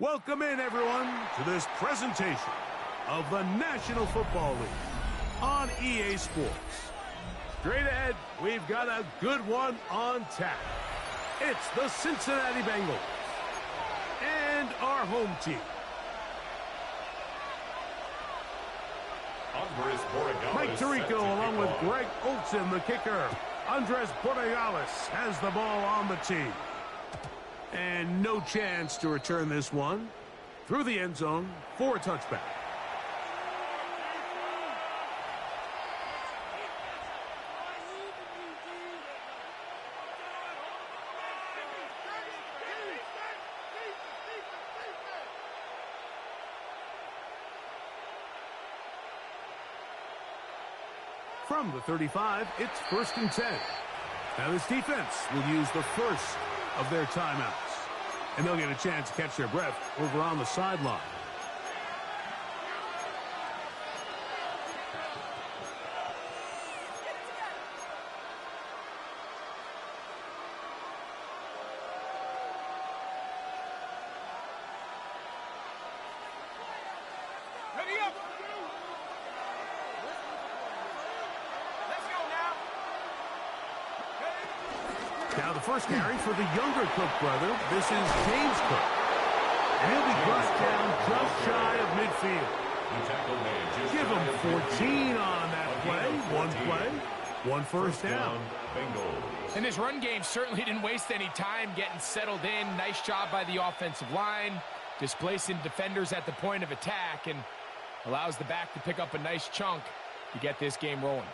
Welcome in, everyone, to this presentation of the National Football League on EA Sports. Straight ahead, we've got a good one on tap. It's the Cincinnati Bengals and our home team. Mike Tirico along with Greg Olsen, the kicker. Andres Borregales has the ball on the tee. And no chance to return this one through the end zone for a touchback. From the 35, it's 1st and 10. Now this defense will use the first of their timeouts, and they'll get a chance to catch their breath over on the sideline. Now the first carry for the younger Cook brother. This is James Cook. And he'll be brought down just shy of midfield. Give him 14 on that play. One first down. And this run game certainly didn't waste any time getting settled in. Nice job by the offensive line, displacing defenders at the point of attack, and allows the back to pick up a nice chunk to get this game rolling.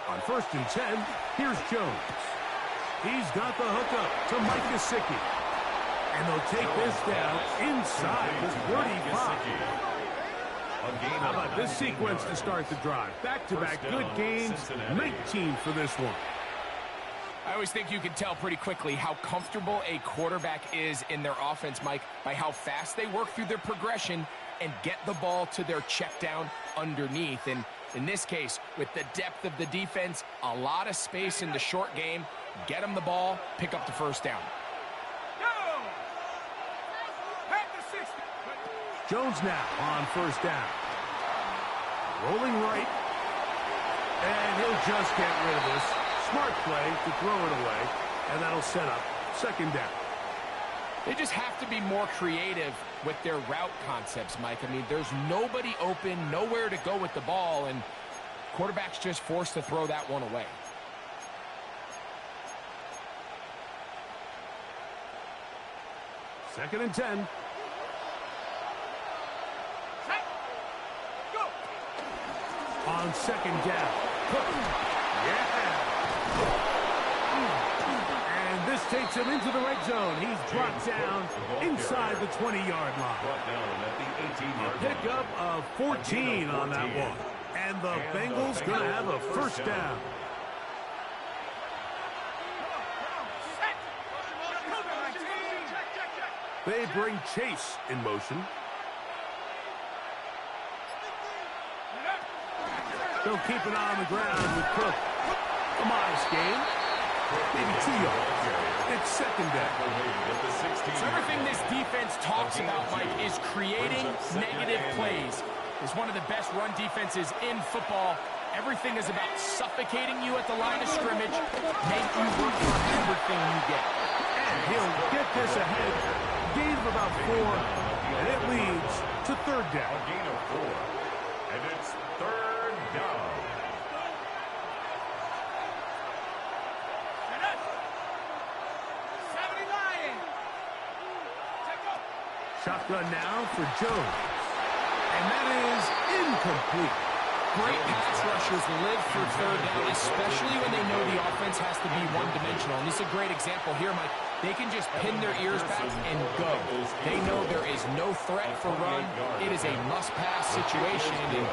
On 1st and 10, here's Jones. He's got the hookup to Mike Gesicki. And they'll take this down inside the 35. How about this sequence to start the drive? Back-to-back good gains, 19 for this one. I always think you can tell pretty quickly how comfortable a quarterback is in their offense, Mike, by how fast they work through their progression and get the ball to their check down underneath. And in this case, with the depth of the defense, a lot of space in the short game, get him the ball, pick up the first down. Jones now on first down. Rolling right. And he'll just get rid of this. Smart play to throw it away. And that'll set up second down. They just have to be more creative with their route concepts, Mike. I mean, there's nobody open, nowhere to go with the ball, and quarterback's just forced to throw that one away. Second and 10. On second down. Yeah. And this takes him into the red zone. He's brought down inside the 20-yard line. A pickup of 14 on that one. And the Bengals going to have a first down. They bring Chase in motion. They'll keep it on the ground with Cook. A modest gain. Maybe 2 yards. It's second down. So everything this defense talks about, Mike, is creating negative plays. It's one of the best run defenses in football. Everything is about suffocating you at the line of scrimmage, make you work for everything you get. And he'll get this ahead. Gain of about 4, and it leads to third down. A gain of 4, and it's third down. Shotgun now for Jones. And that is incomplete. Great pass rushers live for third down, especially when they know the offense has to be one-dimensional. And this is a great example here, Mike. They can just pin their ears back and go. They know there is no threat for run. It is a must-pass situation. And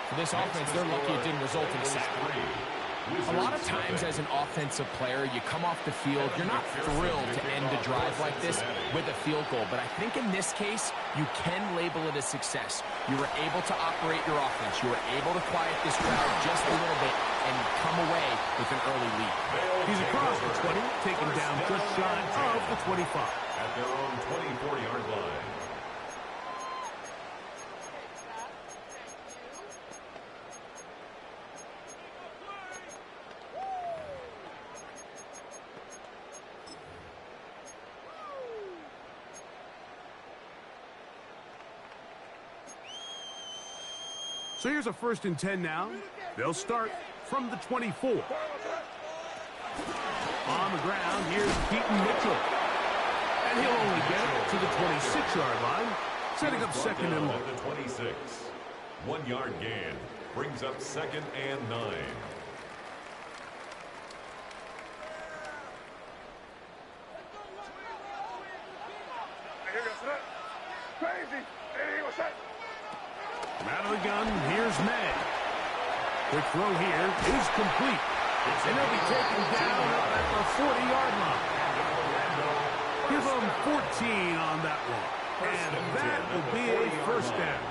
for this offense, they're lucky it didn't result in a sack. A lot of times as an offensive player, you come off the field, you're not thrilled to end a drive like this with a field goal. But I think in this case, you can label it a success. You were able to operate your offense. You were able to quiet this crowd just a little bit and come away with an early lead. He's across the 20, taken down just shy of the 25. At their own 24-yard line. So here's a first and 10 now. They'll start from the 24. On the ground, here's Keaton Mitchell. And he'll only get it to the 26-yard line, setting up second and long. The 26. 1-yard gain brings up second and 9. Out of the gun, here's May. The throw here is complete. And they'll be taken down up at the 40-yard line. Give them 14 on that one. And that will be a first down.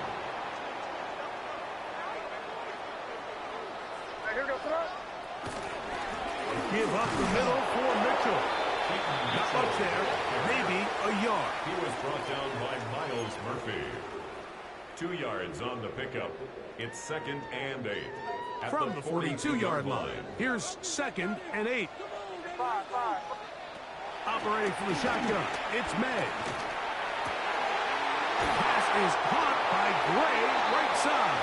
Give up the middle for Mitchell. Not much there. Maybe a yard. He was brought down by Miles Murphy. 2 yards on the pickup. It's second and 8. From the 42-yard line. Here's second and 8. Operating from the shotgun. It's May. Pass is caught by Gray, right side.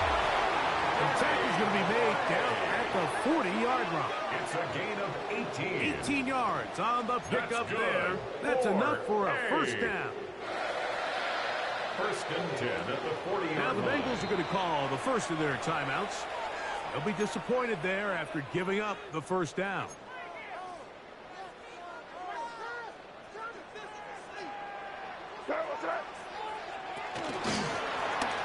The tackle is going to be made down at the 40-yard line. It's a gain of 18. 18 yards on the pickup there. That's enough for a first down. First and 10 at the 40-yard line. Now the Bengals are going to call the first of their timeouts. They'll be disappointed there after giving up the first down.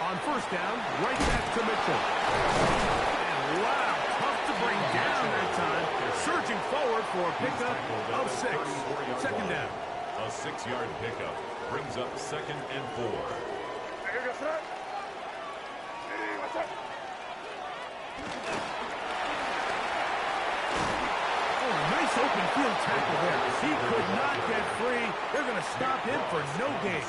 On first down, right back to Mitchell. And wow, tough to bring down that time. Surging forward for a pickup of 6. Second down. A 6-yard pickup brings up second and 4. Oh, nice Nice open field tackle there. He could not get free. They're going to stop him for no gain.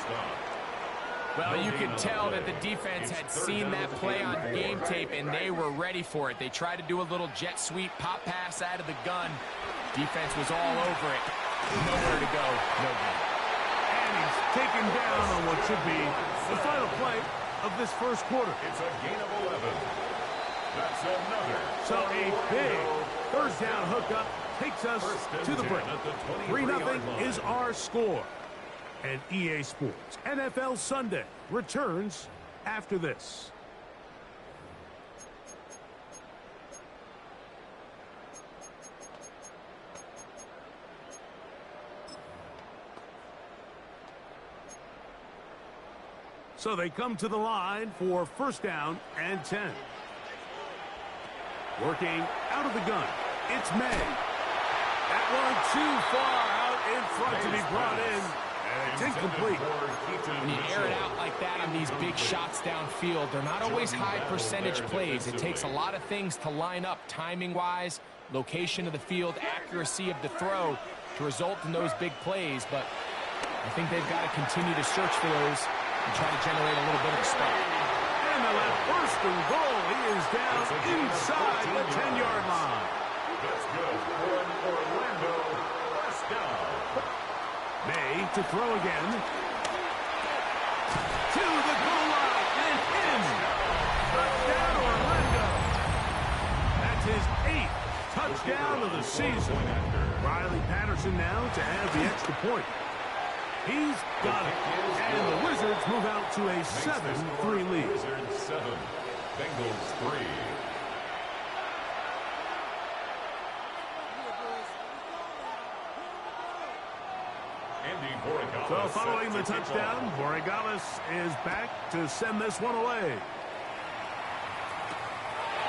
Well, you can tell that the defense had seen that play on game tape, and they were ready for it. They tried to do a little jet sweep pop pass out of the gun. Defense was all over it. Nowhere to go. No good. And he's taken down on what should be the final play of this first quarter. It's a gain of 11. That's another. So a big first down hookup takes us to the break. 3-0 is our score. And EA Sports NFL Sunday returns after this. So they come to the line for first down and 10. Working out of the gun, it's May. That one too far out in front to be brought in. And it's incomplete. When you air it out like that on these big shots downfield, they're not always high percentage plays. It takes a lot of things to line up timing-wise, location of the field, accuracy of the throw to result in those big plays. But I think they've got to continue to search for those and try to generate a little bit of a spark. And the first and goal, he is down inside the 10-yard line. That's good for an Orlando first down. May to throw again. To the goal line and in. Touchdown, Orlando. That's his 8th touchdown of the season. Riley Patterson now to have the extra point. He's got it. And the Wizards move out to a 7-3 lead. Wizards 7, Bengals 3. So following the touchdown, Borregales is back to send this one away.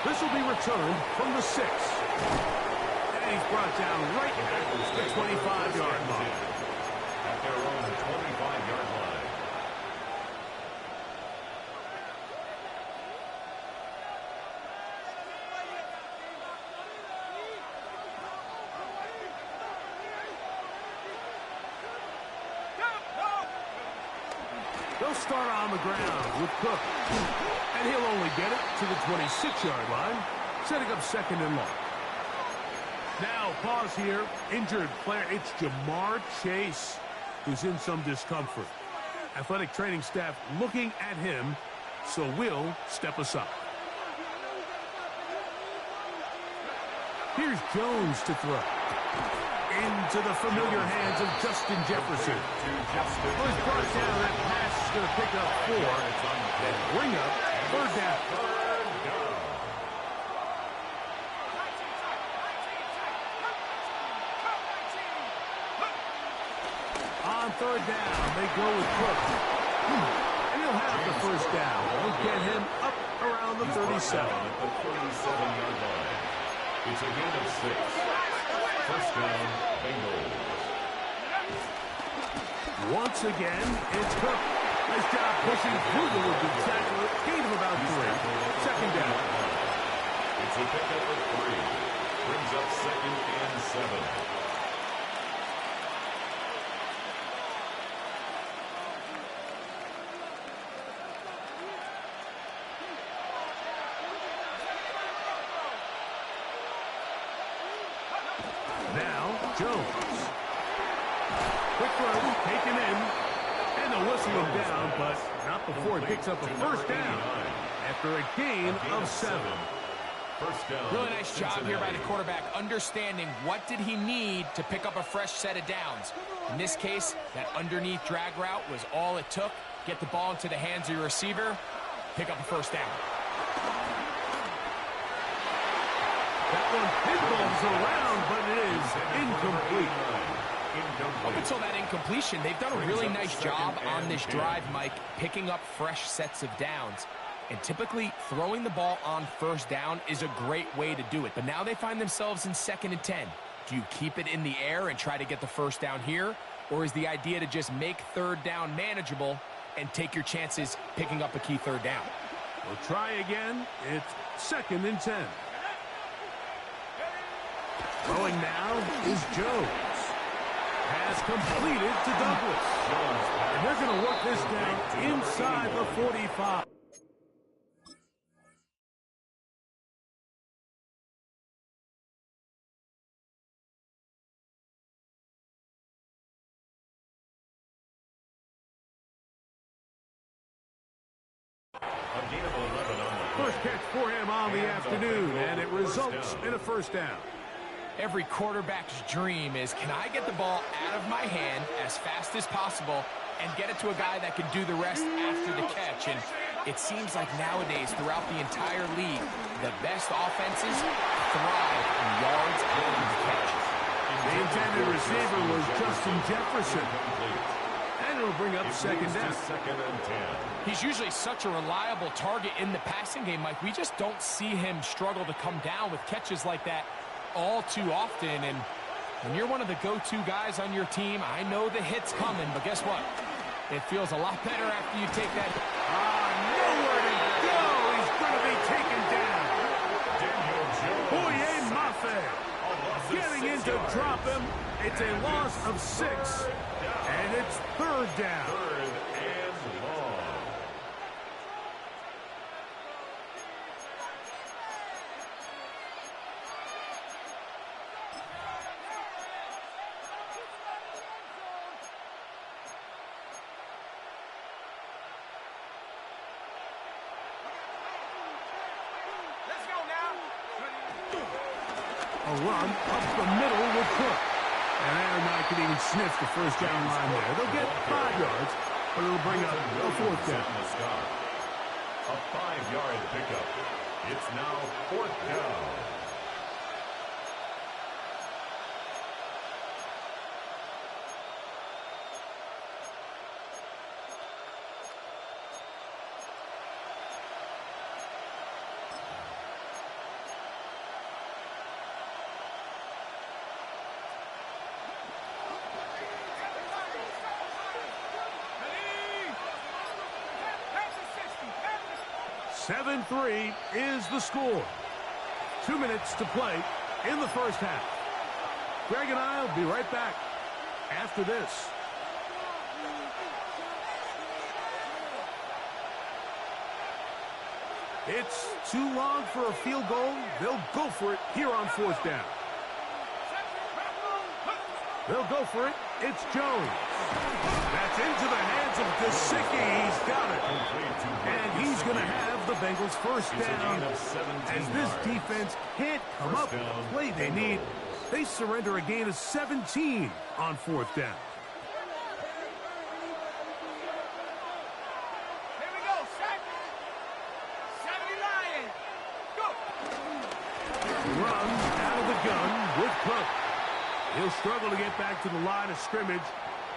This will be returned from the 6. And he's brought down right at the 25-yard line. At their own 25-yard line. They'll start on the ground with Cook. And he'll only get it to the 26-yard line, setting up second and long. Now, pause here. Injured player. It's Jamar Chase, who's in some discomfort. Athletic training staff looking at him, so we'll step aside. Here's Jones to throw. Into the familiar hands of Justin Jefferson. Well, he's brought down. That pass is going to pick up 4 and bring up third down. On third down, they go with Cook. And he'll have the first down. We'll get him up around the 37. At the 37-yard line. It's a gain of 6. First down, Bengals. Once again, it's Cook. Nice job pushing through the would-be tackler. Gain of about 3. Second down. It's a pickup of 3. Brings up second and 7. Now, Jones. Quick throw, taken in, and they'll whistle him down, but not before he picks up a first down after a gain of 7. First down. Really nice job here by the quarterback, understanding what did he need to pick up a fresh set of downs. In this case, that underneath drag route was all it took. Get the ball into the hands of your receiver, pick up a first down. That one pinballs around, but it is incomplete. Up until that incompletion, they've done a really nice job on this drive, Mike, picking up fresh sets of downs. And typically, throwing the ball on first down is a great way to do it. But now they find themselves in second and 10. Do you keep it in the air and try to get the first down here? Or is the idea to just make third down manageable and take your chances picking up a key third down? We'll try again. It's second and 10. Throwing now is Jones. Pass completed to Douglas. And they're going to work this down inside the 45. First catch for him on the afternoon, and it results in a first down. Every quarterback's dream is, can I get the ball out of my hand as fast as possible and get it to a guy that can do the rest after the catch? And it seems like nowadays, throughout the entire league, the best offenses thrive in yards after the catch. The intended receiver was Justin Jefferson. And it'll bring up second down. He's usually such a reliable target in the passing game, Mike. We just don't see him struggle to come down with catches like that all too often. And when you're one of the go-to guys on your team, I know the hit's coming, but guess what? It feels a lot better after you take that. Nowhere to go. He's going to be taken down. Boye Mafe getting in to drop him. It's a loss of 6, and it's third down. Third and long. Let's go now. A run up the middle with Cook. And Aaron Knight can even sniff the first down line there. They'll get 5 yards, but it'll bring up a fourth down. A 5-yard pickup. It's now fourth down. Seven 3 is the score. 2 minutes to play in the first half. Greg and I will be right back after this. It's too long for a field goal. They'll go for it here on fourth down. They'll go for it. It's Jones. That's into the hands of Gesicki. He's got it. And he's going to have the Bengals first down. As this defense can't come up with the play they need, they surrender a gain of 17 on fourth down. Here we go, set. 70 Lions. Go. Run out of the gun with Cook. He'll struggle to get back to the line of scrimmage.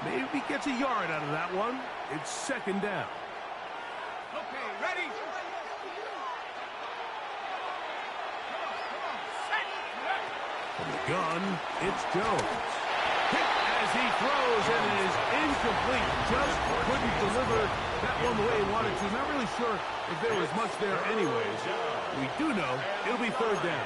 Maybe he gets a yard out of that one. It's second down. Okay, ready? From the gun, it's Jones. Hit as he throws, and it is incomplete. Just couldn't deliver that one the way he wanted to. Not really sure if there was much there anyways. We do know it'll be third down.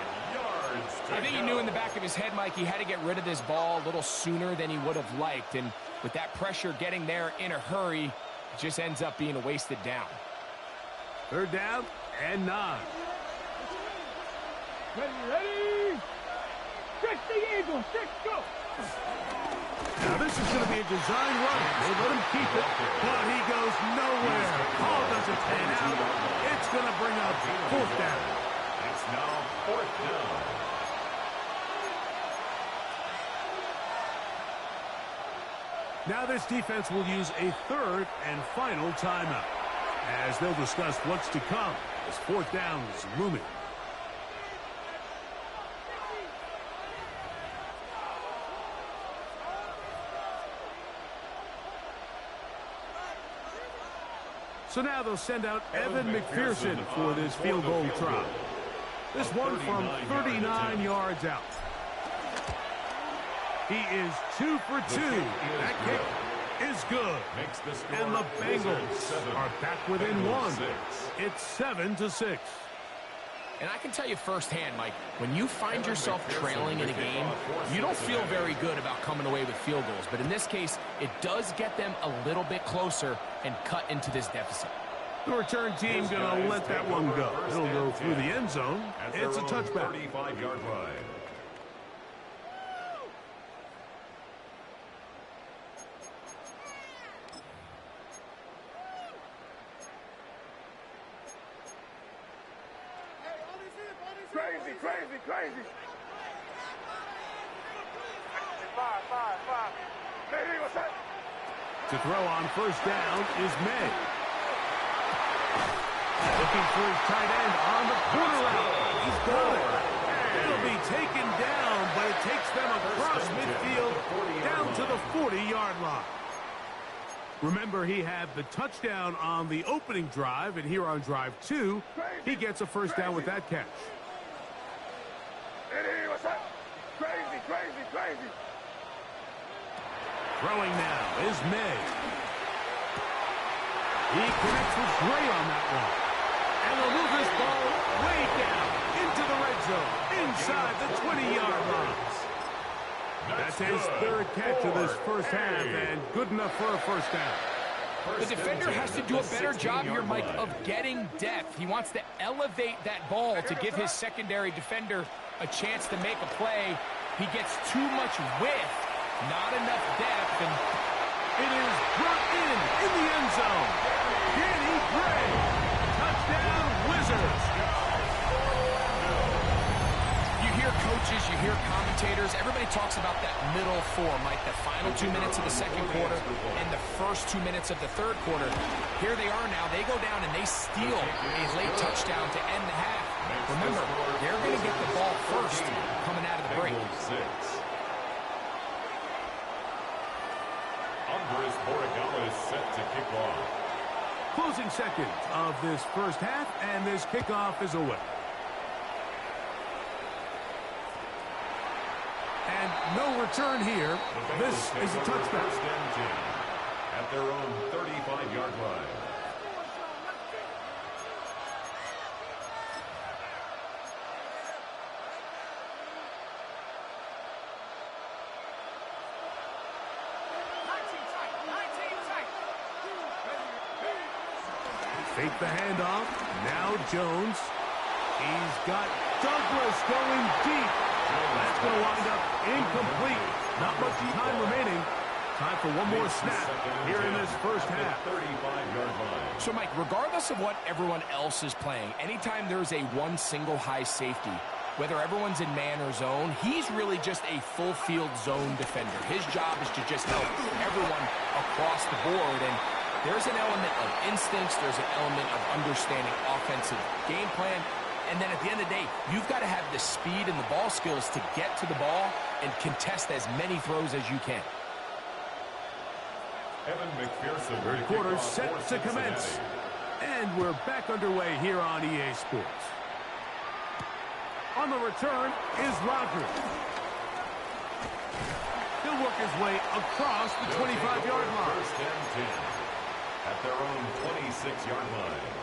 I think he knew in the back of his head, Mike, he had to get rid of this ball a little sooner than he would have liked. And with that pressure getting there in a hurry, it just ends up being a wasted down. Third down and 9. Ready? Stretch the Eagles. Go. Now this is going to be a design run. They let him keep it, but he goes nowhere. Ball doesn't pan out. It's going to bring up fourth down. It's now fourth down. Now this defense will use a third and final timeout, as they'll discuss what's to come as fourth down is looming. So now they'll send out Evan McPherson for this field goal try. This one from 39 yards out. He is 2 for 2. That kick is good. And the Bengals are back within 1. It's 7-6. And I can tell you firsthand, Mike, when you find yourself trailing in a game, you don't feel very good about coming away with field goals. But in this case, it does get them a little bit closer and cut into this deficit. The return team going to let that one go. It'll go through the end zone. It's a touchback. 35-yard line. Crazy. Five. To throw on first down is May. Looking for his tight end on the corner route. He's got it. It'll be taken down, but it takes them across midfield down to the 40-yard line. Remember, he had the touchdown on the opening drive, and here on drive 2, he gets a first down with that catch. Crazy. Throwing now is May. He connects with Gray on that one. And they'll move this ball way down into the red zone, inside the 20-yard line. That's his third catch of this first half, and good enough for a first down. The defender has to do a better job here, Mike, of getting depth. He wants to elevate that ball to give his secondary defender a chance to make a play. He gets too much width, not enough depth, and it is brought in the end zone. Danny Gray, touchdown Wizards. You hear coaches, you hear commentators, everybody talks about that middle four, Mike, the final 2 minutes of the second quarter and the first 2 minutes of the third quarter. Here they are now. They go down and they steal a late touchdown to end the half. Remember, they're going to get the ball first coming out of the break. Andres Borregales set to kick off. Closing seconds of this first half, and this kickoff is away. And no return here. This is a touchdown. At their own 35-yard line. Fake the handoff. Now Jones. He's got Douglas going deep. That's going to wind up incomplete. Not much time remaining. Time for one more snap here in this first half. 35-yard line. So, Mike, regardless of what everyone else is playing, anytime there's a one single high safety, whether everyone's in man or zone, he's really just a full field zone defender. His job is to just help everyone across the board. And there's an element of instincts. There's an element of understanding offensive game plan. And then at the end of the day, you've got to have the speed and the ball skills to get to the ball and contest as many throws as you can. Evan McPherson. Third quarter set to commence. And we're back underway here on EA Sports. On the return is Rogers. He'll work his way across the 25-yard line. First and 10 at their own 26-yard line.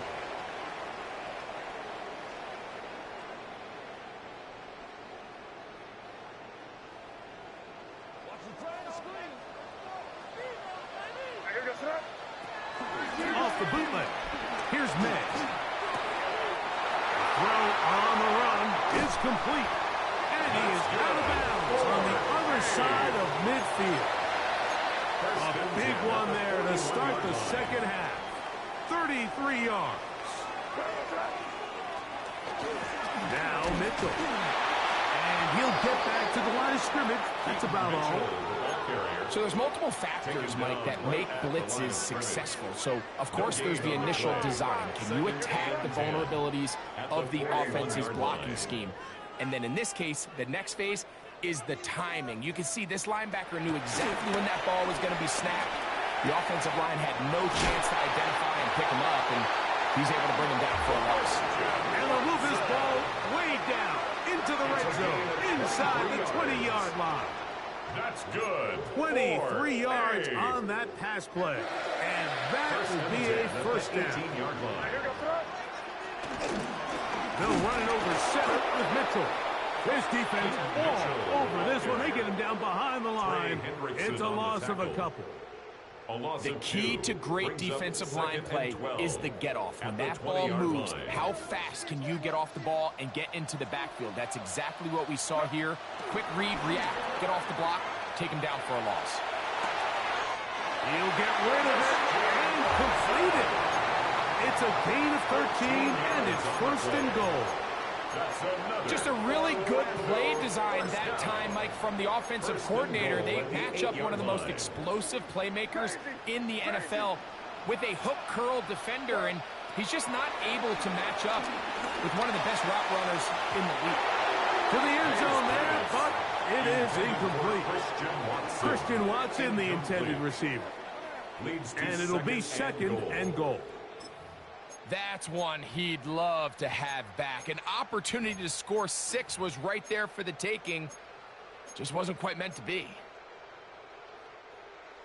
Off the bootleg. Here's May. Throw on the run is complete. And he is out of bounds on the other side of midfield. A big one there to start the second half. 33 yards. Now Mitchell. And he'll get back to the line of scrimmage. That's about all. So there's multiple factors, Mike, that make blitzes successful. So, of course, there's the initial design. Can you attack the vulnerabilities of the offense's blocking scheme? And then in this case, the next phase is the timing. You can see this linebacker knew exactly when that ball was going to be snapped. The offensive line had no chance to identify and pick him up, and he's able to bring him down for a loss. And they'll move this ball way down into the red zone, inside the 20-yard line. That's good. 23 yards on that pass play. And that will be a first down. 18-yard line. They'll run it over center with Mitchell. This defense all over this one. They get him down behind the line. It's a loss of a couple. The key to great defensive line play is the get-off. When that ball moves, how fast can you get off the ball and get into the backfield? That's exactly what we saw here. Quick read, react, get off the block, take him down for a loss. He'll get rid of it and complete it. It's a gain of 13, and it's first and goal. Just a really good play design that time, Mike, from the offensive coordinator. They match up one of the most explosive playmakers in the NFL with a hook curl defender, and he's just not able to match up with one of the best route runners in the league. To the end zone there, but it is incomplete. Christian Watson, the intended receiver. And it'll be second and goal. That's one he'd love to have back. An opportunity to score 6 was right there for the taking. Just wasn't quite meant to be.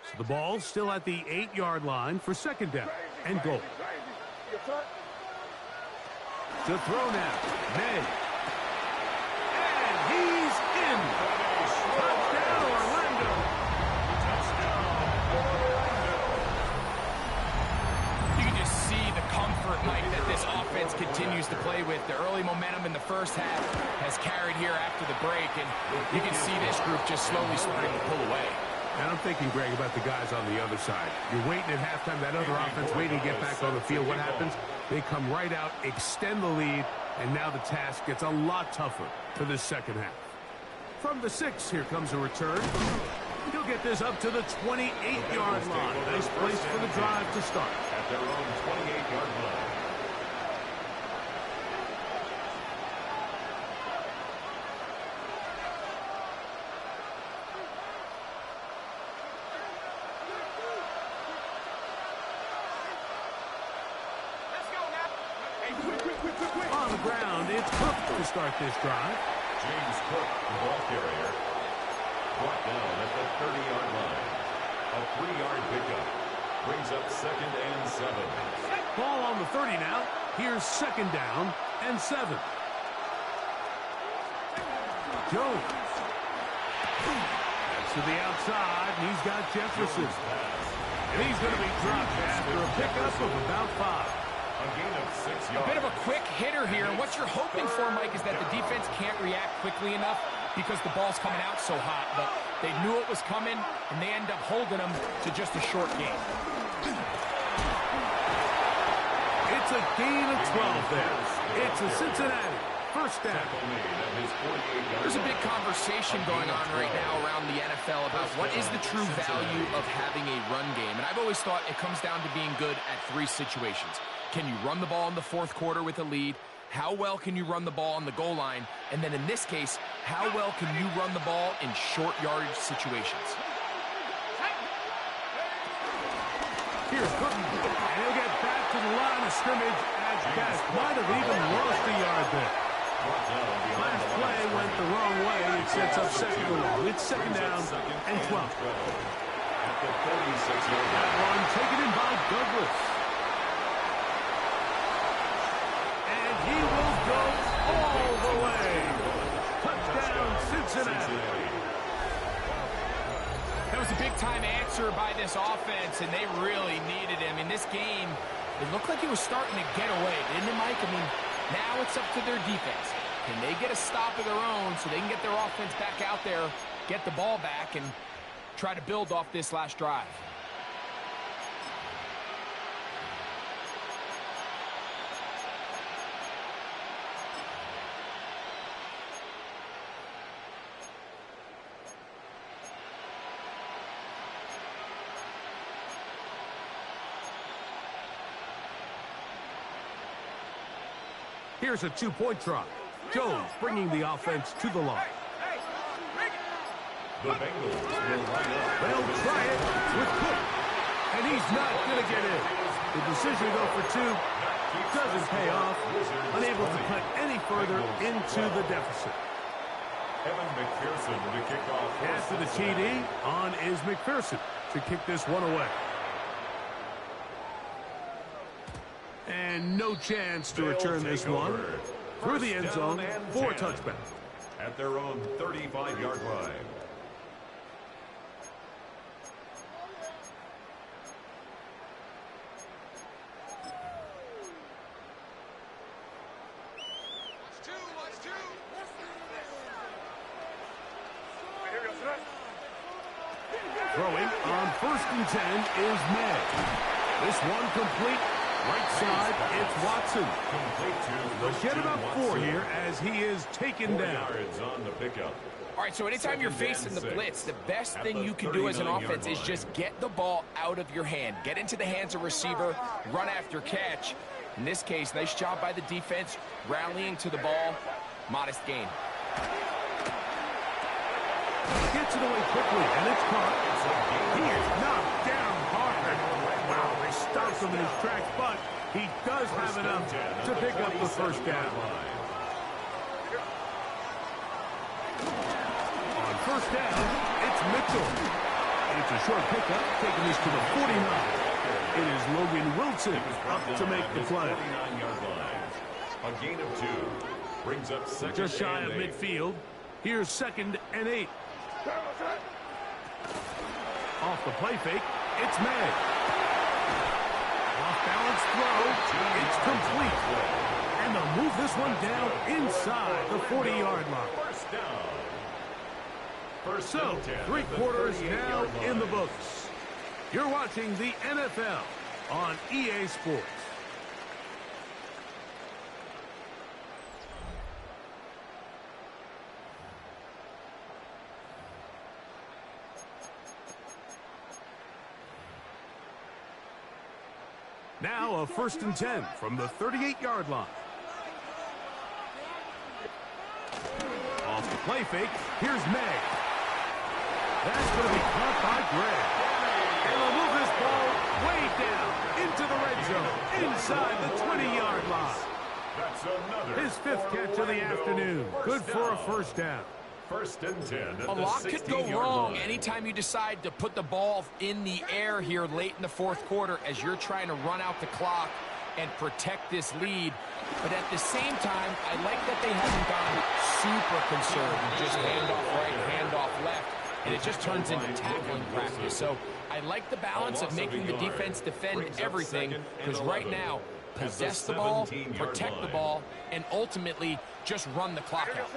So the ball's still at the 8-yard line for second down and goal. To throw now, May. And he's in. Touchdown, Orlando. You can just see the comfort, Mike, that this offense continues to play with. The early momentum in the first half has carried here after the break, and you can see this group just slowly starting to pull away. And I'm thinking, Greg, about the guys on the other side. You're waiting at halftime, that other offense waiting to get back on the field. What happens? They come right out, extend the lead, and now the task gets a lot tougher for this second half. From the 6, here comes a return. He'll get this up to the 28-yard line. Nice place for the drive to start. At their own 28-yard line. On the ground, it's Cook to start this drive. James Cook, the ball carrier, brought down at the 30-yard line. A 3-yard pickup brings up second and 7. Ball on the 30 now. Here's second down and 7. Jones. That's to the outside, and he's got Jefferson. And he's going to be dropped after a pickup of about 5. A gain of 6 yards. A bit of a quick hitter here, and what you're hoping for, Mike, is that the defense can't react quickly enough because the ball's coming out so hot. But they knew it was coming, and they end up holding them to just a short gain. It's a gain of 12 there. It's a Cincinnati first down. There's a big conversation going on right now around the NFL about what is the true value of having a run game. And I've always thought it comes down to being good at 3 situations. Can you run the ball in the 4th quarter with a lead? How well can you run the ball on the goal line? And then in this case, how well can you run the ball in short yardage situations? Here's Cook, and he'll get back to the line of scrimmage at best. Might have even lost a yard there. Last play went the wrong way. It sets up second and long. It's second down and 12. At the 36-yard line. That one taken in by Douglas. And he will go all the way. Touchdown, Cincinnati. That was a big-time answer by this offense, and they really needed him. In this game, it looked like he was starting to get away, didn't it, Mike? I mean, now it's up to their defense. Can they get a stop of their own so they can get their offense back out there, get the ball back, and try to build off this last drive? Here's a 2-point try. Jones bringing the offense to the line. The Bengals will line up. They'll try it with Cook. And he's not going to get in. The decision to go for 2 doesn't pay off. Unable to cut any further into the deficit. Evan McPherson to kick off. After the TD, on is McPherson to kick this one away. And no chance to return this one. through the end zone for a touchback. At their own 35-yard line. Throwing on 1st and 10 is May. This one complete. Right side, it's Watson. They'll get about 4 here as he is taken down. On the pickup. All right, so anytime you're facing the blitz, the best thing you can do as an offense is just get the ball out of your hand. Get into the hands of receiver, run after catch. In this case, nice job by the defense, rallying to the ball. Modest gain. Gets it away quickly, and it's caught. He is knocked down hard. Wow, they stopped him in his tracks, but he does have enough to pick up the 1st down. On 1st down, it's Mitchell. It's a short pickup, taking this to the 49. It is Logan Wilson up to make the play. A gain of 2. Brings up 2nd Just shy and of 8. midfield. Here's 2nd and 8. Off the play fake, it's May. Off balance throw, it's complete. And they'll move this one down inside the 40-yard line. First down. First So, and 10 3 at the quarters 38-yard now line. in the books. You're watching the NFL on EA Sports. Now a 1st and 10 from the 38-yard line. Off the play fake, here's May. That's going to be caught by Gregg. And they'll move this ball way down into the red zone, inside the 20-yard line. That's another His 5th catch of the afternoon. Good for a 1st down. 1st and 10 at A the lot could go 16-yard wrong line. anytime you decide to put the ball in the air here late in the 4th quarter as you're trying to run out the clock and protect this lead. But at the same time, I like that they haven't gone super conservative. Just handoff right, handoff left, and it just turns into tackling practice. So I like the balance of making the defense defend everything, because right now, possess the ball, protect the ball, and ultimately just run the clock out.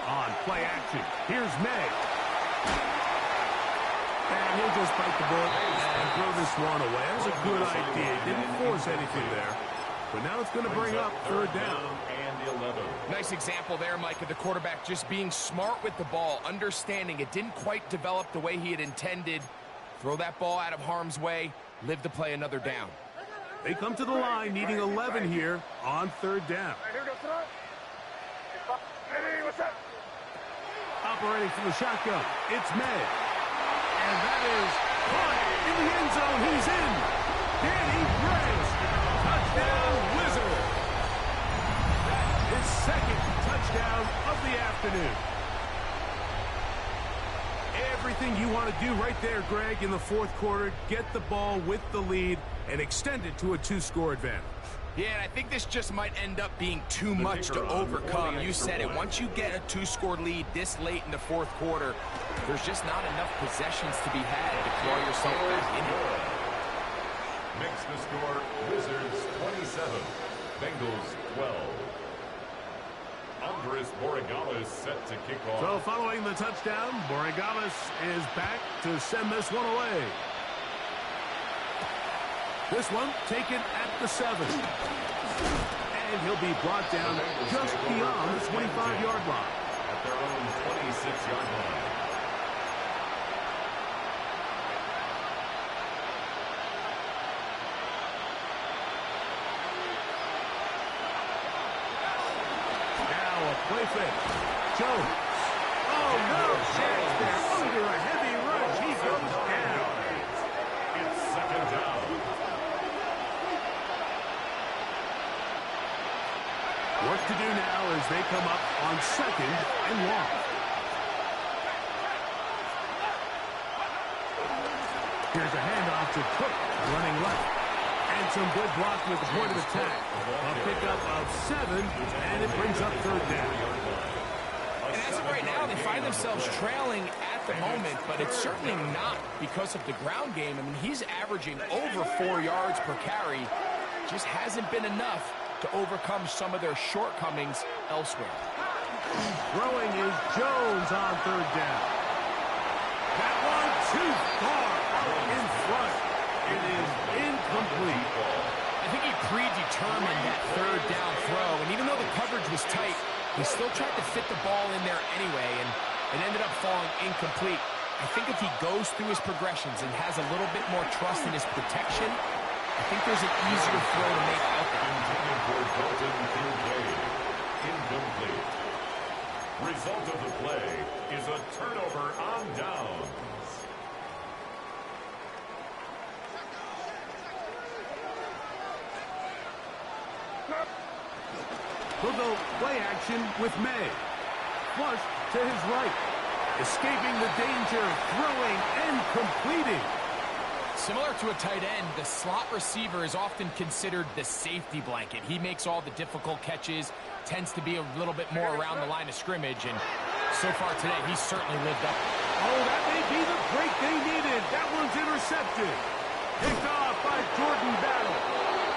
On play action, here's May. And he'll just bite the bullet and throw this one away. That was a good idea. Didn't force anything there. But now it's going to bring up 3rd down. And 11. Nice example there, Mike, of the quarterback just being smart with the ball, understanding it didn't quite develop the way he had intended. Throw that ball out of harm's way, live to play another down. They come to the line needing 11 here on 3rd down. Operating from the shotgun, it's May. And that is caught in the end zone. He's in. Danny Gregg. Touchdown, Wizard. His 2nd touchdown of the afternoon. Everything you want to do right there, Greg, in the 4th quarter. Get the ball with the lead and extend it to a 2-score advantage. Yeah, and I think this just might end up being too much to overcome. You said it. Once you get a 2-score lead this late in the 4th quarter, there's just not enough possessions to be had to claw yourself back in it. Makes the score Wizards 27, Bengals 12. Andres Borregales set to kick off. So following the touchdown, Borregales is back to send this one away. This one taken at the 7. And he'll be brought down just beyond the 25-yard line. At their own 26-yard line. Now a play fake. Jones. Oh, no chance there. Under a heavy rush, he goes down. It's 2nd down. Work to do now as they come up on 2nd and 1. Here's a handoff to Cook, running left. And some good blocking at the point of attack. A pickup of 7, and it brings up third down. And as of right now, they find themselves trailing at the moment, but it's certainly not because of the ground game. I mean, he's averaging over 4 yards per carry. Just hasn't been enough to overcome some of their shortcomings elsewhere. Throwing is Jones on third down. That one too far out in front. It is incomplete. I think he predetermined that third down throw, and even though the coverage was tight, he still tried to fit the ball in there anyway, and it ended up falling incomplete. I think if he goes through his progressions and has a little bit more trust in his protection, I think there's an easier throw to make out there. Incomplete. Result of the play is a turnover on downs. He'll go play action with May. Flush to his right. Escaping the danger, throwing and completing. Similar to a tight end, the slot receiver is often considered the safety blanket. He makes all the difficult catches, tends to be a little bit more around the line of scrimmage, and so far today, he's certainly lived up. Oh, that may be the break they needed. That one's intercepted. Picked off by Jordan Battle.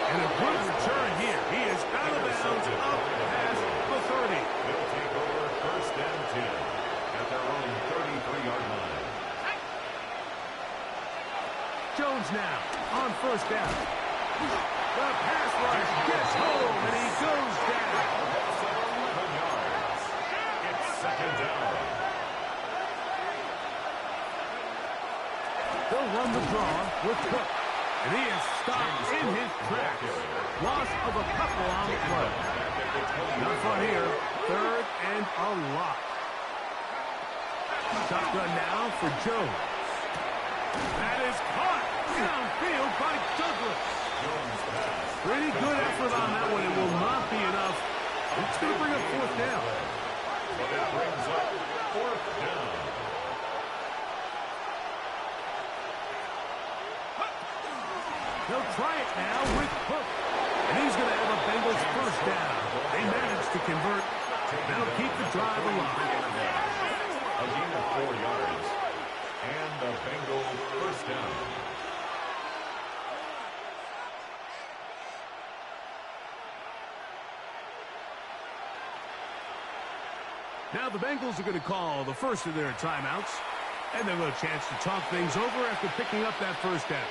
And a good return here. He is out of bounds up past the 30. They'll take over first and 10 at their own 33-yard line. Jones now on first down. The pass rush gets home, and he goes down. 11 yards. It's second down. He'll run the draw with Cook. And he is stopped in his tracks. Loss of a couple on the play. Not fun here. Third and a lot. Shotgun now for Jones. That is caught downfield by Douglas. Pretty good effort on that one. It will not be enough. It's going to bring up fourth down. But it brings up fourth down. They'll try it now with Cook. And he's going to have a Bengals first down. They managed to convert. That'll keep the drive alive. A gain of 4 yards. And the Bengals first down. Now the Bengals are going to call the first of their timeouts. And they'll have a chance to talk things over after picking up that first down.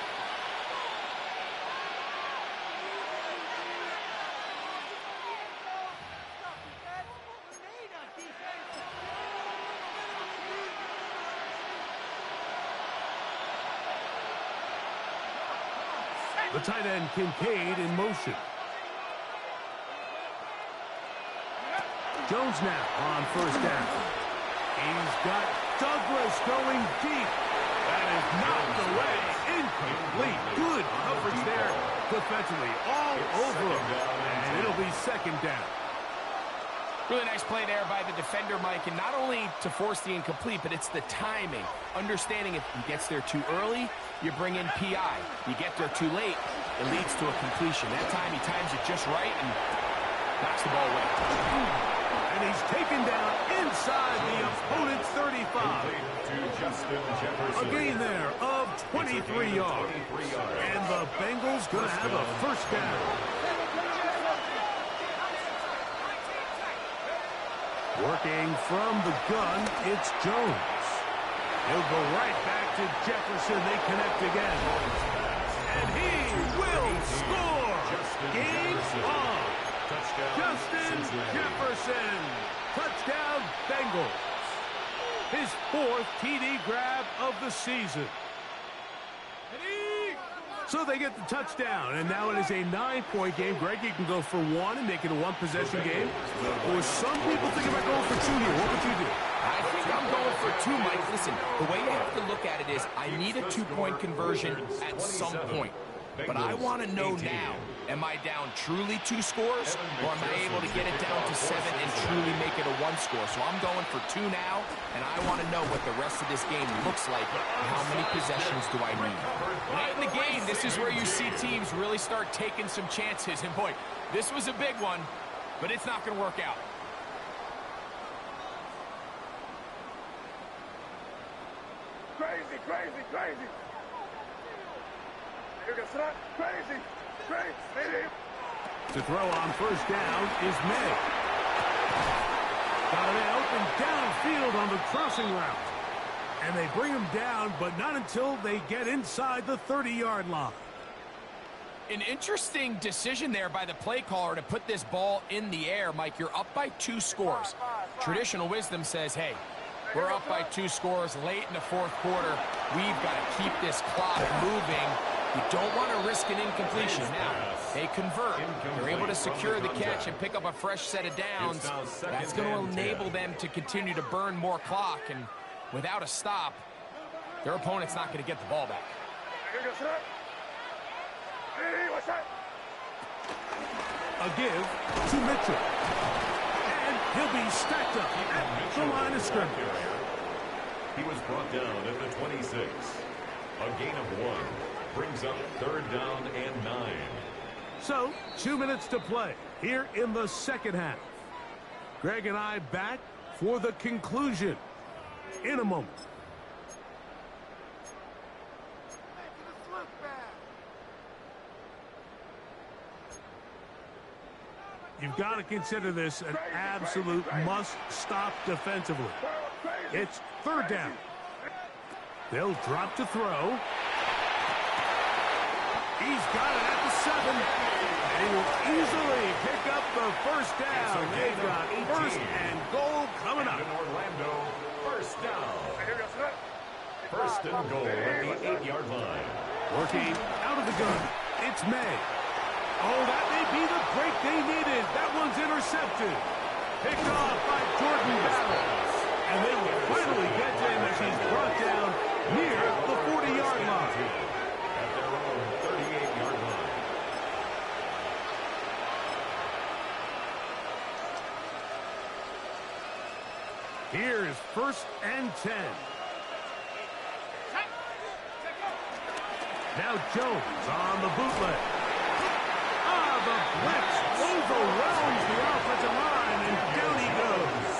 The tight end, Kincaid, in motion. Jones now on first down. He's got Douglas going deep. That is knocked away. Incomplete. Good coverage there defensively. All over him. And it'll be second down. Really nice play there by the defender, Mike, and not only to force the incomplete, but it's the timing. Understanding if he gets there too early, you bring in PI. You get there too late, it leads to a completion. That time he times it just right and knocks the ball away. And he's taken down inside the opponent's 35. A gain there of 23 yards. And the Bengals going to have a first down. Working from the gun, it's Jones. He'll go right back to Jefferson. They connect again. And he will score. Game on. Justin Jefferson. Touchdown, Bengals. His fourth TD grab of the season. So they get the touchdown, and now it is a 9-point game. Greg, you can go for one and make it a one-possession game. Or some people think about going for two here. What would you do? I think I'm going for two, Mike. Listen, the way you have to look at it is I need a two-point conversion at some point. But I want to know now, am I down truly 2 scores, or am I able to get it down to 7 and truly make it a 1 score? So I'm going for 2 now, and I want to know what the rest of this game looks like and how many possessions do I need. Late in the game, this is where you see teams really start taking some chances. And boy, this was a big one, but it's not going to work out. Crazy, crazy, crazy. Crazy, crazy. To throw on first down is May. Got it open downfield on the crossing route. And they bring him down, but not until they get inside the 30-yard line. An interesting decision there by the play caller to put this ball in the air. Mike, you're up by 2 scores. Traditional wisdom says, hey, we're up by 2 scores late in the 4th quarter. We've got to keep this clock moving. You don't want to risk an incompletion. Now, they convert. They're able to secure the catch and pick up a fresh set of downs. That's going to enable them to continue to burn more clock. And without a stop, their opponent's not going to get the ball back. A give to Mitchell. And he'll be stacked up at the line of scrimmage. He was brought down at the 26. A gain of 1. Brings up 3rd down and 9. So, 2 minutes to play here in the second half. Greg and I back for the conclusion in a moment. You've got to consider this an absolute must-stop defensively. It's 3rd down. They'll drop to throw. He's got it at the 7. And he will easily pick up the first down. They've got 1st and goal coming up. Orlando, 1st down. 1st and goal at the 8-yard line. Working out of the gun. It's May. Oh, that may be the break they needed. That one's intercepted. Picked off by Jordan Battle. And they will finally get to him as he's brought down near the 40-yard line. At their own 38-yard line. Here's 1st and 10. Now Jones on the bootleg. The blitz overwhelms the offensive line, and down he goes.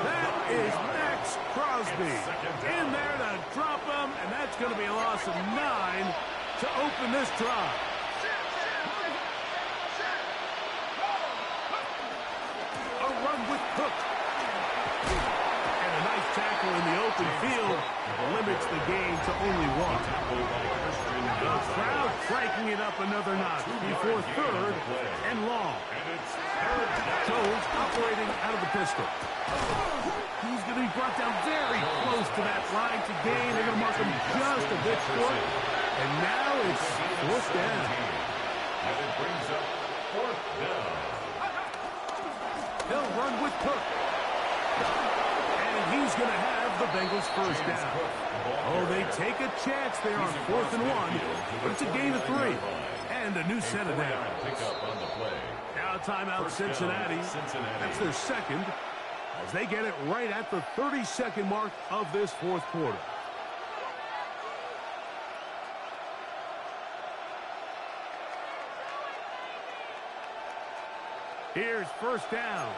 That is Max Crosby in there to drop him, and that's going to be a loss of 9 to open this drive. A run with Cook. And a nice tackle in the open field limits the game to only 1. The crowd cranking it up another notch before 3rd and long. Jones operating out of the pistol. He's going to be brought down very close to that line to gain. They're going to mark him just a bit short. And now it's 4th down. And it brings up 4th down. They'll run with Cook. And he's going to have the Bengals 1st down. Oh, they take a chance there on 4th and 1, but it's a gain of 3 and a new set of downs. Now timeout Cincinnati. That's their 2nd as they get it right at the 30-second mark of this 4th quarter. Here's 1st down.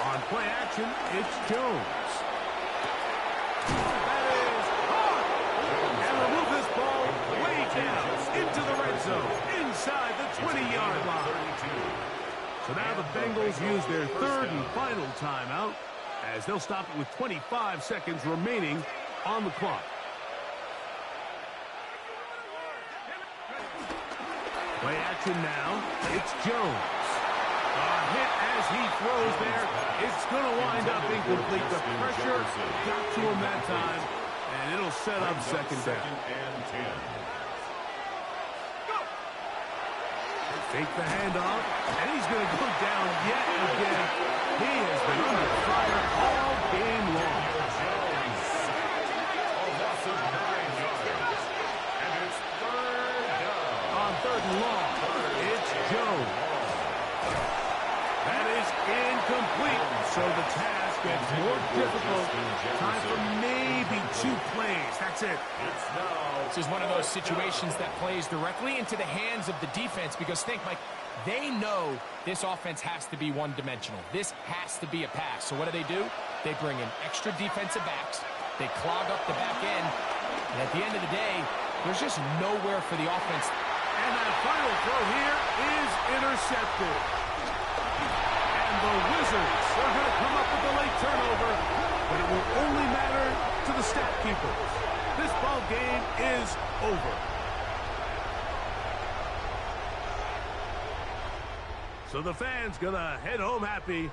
On play action, it's Jones. That is caught! And will move this ball way down into the red zone, inside the 20-yard line. So now the Bengals use their 3rd and final timeout as they'll stop it with 25 seconds remaining on the clock. Play action now, it's Jones. Hit as he throws there. It's going to wind up incomplete. The pressure got to him that time, and it'll set up 2nd down. And 10. Take the handoff, and he's going to go down yet again. He has been under fire all game long. Jones. That is incomplete. So the task gets more difficult. Time for maybe 2 plays. That's it. This is one of those situations that plays directly into the hands of the defense because think, Mike, they know this offense has to be one-dimensional. This has to be a pass. So what do? They bring in extra defensive backs. They clog up the back end. And at the end of the day, there's just nowhere for the offense. And that final throw here is intercepted. And the Wizards are going to come up with a late turnover, but it will only matter to the stat keepers. This ball game is over. So the fans going to head home happy.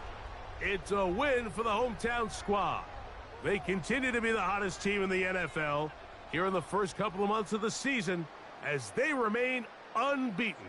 It's a win for the hometown squad. They continue to be the hottest team in the NFL here in the first couple of months of the season as they remain unbeaten.